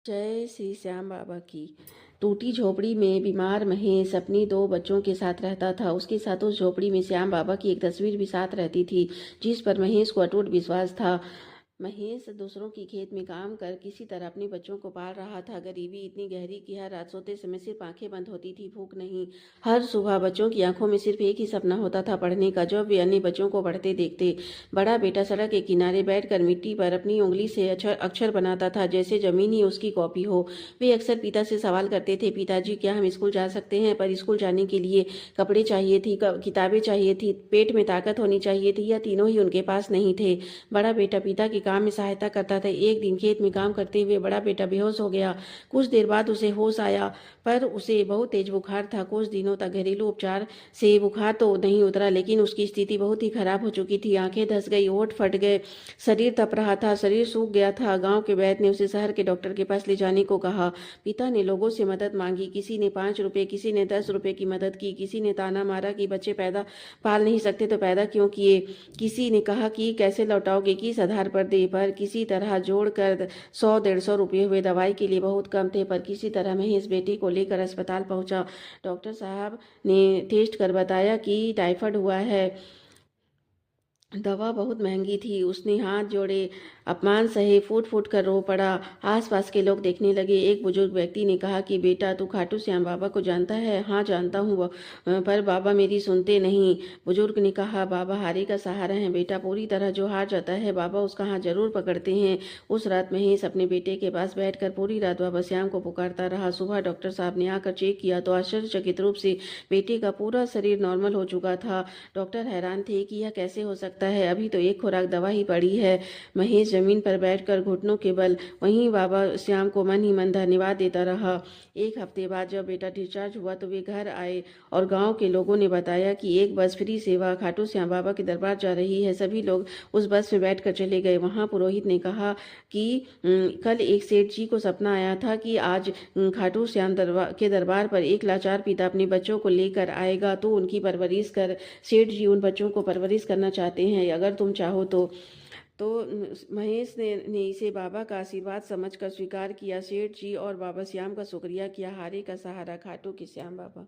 जय श्री श्याम बाबा की। टूटी झोपड़ी में बीमार महेश अपनी दो बच्चों के साथ रहता था। उसके साथ उस झोपड़ी में श्याम बाबा की एक तस्वीर भी साथ रहती थी, जिस पर महेश को अटूट विश्वास था। महेश दूसरों की खेत में काम कर किसी तरह अपने बच्चों को पाल रहा था। गरीबी इतनी गहरी कि हर रात सोते समय सिर्फ आंखें बंद होती थी, भूख नहीं। हर सुबह बच्चों की आंखों में सिर्फ एक ही सपना होता था, पढ़ने का। जब वे अन्य बच्चों को पढ़ते देखते, बड़ा बेटा सड़क के किनारे बैठकर मिट्टी पर अपनी उंगली से अक्षर अक्षर बनाता था, जैसे जमीन ही उसकी कॉपी हो। वे अक्सर पिता से सवाल करते थे, पिताजी क्या हम स्कूल जा सकते हैं? पर स्कूल जाने के लिए कपड़े चाहिए थी, किताबें चाहिए थी, पेट में ताकत होनी चाहिए थी, या तीनों ही उनके पास नहीं थे। बड़ा बेटा पिता के काम में सहायता करता था। एक दिन खेत में काम करते हुए बड़ा बेटा बेहोश हो गया। कुछ देर बाद उसे होश आया, पर उसे बहुत तेज बुखार था। कुछ दिनों तक घरेलू उपचार से बुखार तो नहीं उतरा, लेकिन उसकी स्थिति बहुत ही खराब हो चुकी थी। आंखें धंस गई, होंठ फट गए, शरीर तप रहा था, शरीर सूख गया था। गांव के वैद्य ने उसे शहर के डॉक्टर के पास ले जाने को कहा। पिता ने लोगों से मदद मांगी। किसी ने 5 रुपए, किसी ने 10 रुपए की मदद की, किसी ने ताना मारा कि बच्चे पैदा पाल नहीं सकते तो पैदा क्यों किए। किसी ने कहा कि कैसे लौटाओगे, किस आधार पर दे, पर किसी तरह जोड़कर 100-150 रुपये हुए। दवाई के लिए बहुत कम थे, पर किसी तरह महेश बेटे को लेकर अस्पताल पहुंचा। डॉक्टर साहब ने टेस्ट कर बताया कि टाइफाइड हुआ है। दवा बहुत महंगी थी। उसने हाथ जोड़े, अपमान सहे, फूट फूट कर रो पड़ा। आसपास के लोग देखने लगे। एक बुजुर्ग व्यक्ति ने कहा कि बेटा, तू खाटू श्याम बाबा को जानता है? हाँ जानता हूँ, पर बाबा मेरी सुनते नहीं। बुजुर्ग ने कहा, बाबा हारे का सहारा है बेटा। पूरी तरह जो हार जाता है, बाबा उसका हाथ जरूर पकड़ते हैं। उस रात महेश अपने बेटे के पास बैठकर पूरी रात बाबा श्याम को पुकारता रहा। सुबह डॉक्टर साहब ने आकर चेक किया तो आश्चर्यचकित रूप से बेटे का पूरा शरीर नॉर्मल हो चुका था। डॉक्टर हैरान थे कि यह कैसे हो सकता है, अभी तो एक खुराक दवा ही पड़ी है। महेश जमीन पर बैठकर घुटनों के बल वहीं बाबा श्याम को मन ही मन धन्यवाद देता रहा। एक हफ्ते बाद जब बेटा डिस्चार्ज हुआ तो वे घर आए और गांव के लोगों ने बताया कि एक बस फ्री सेवा खाटू श्याम बाबा के दरबार जा रही है। सभी लोग उस बस में बैठकर चले गए। वहां पुरोहित ने कहा कि कल एक सेठ जी को सपना आया था कि आज खाटू श्याम के दरबार पर एक लाचार पिता अपने बच्चों को लेकर आएगा, तो उनकी परवरिश कर। सेठ जी उन बच्चों को परवरिश करना चाहते हैं, अगर तुम चाहो तो महेश ने इसे बाबा का आशीर्वाद समझकर स्वीकार किया। सेठ जी और बाबा श्याम का शुक्रिया किया। हारे का सहारा खाटू के श्याम बाबा।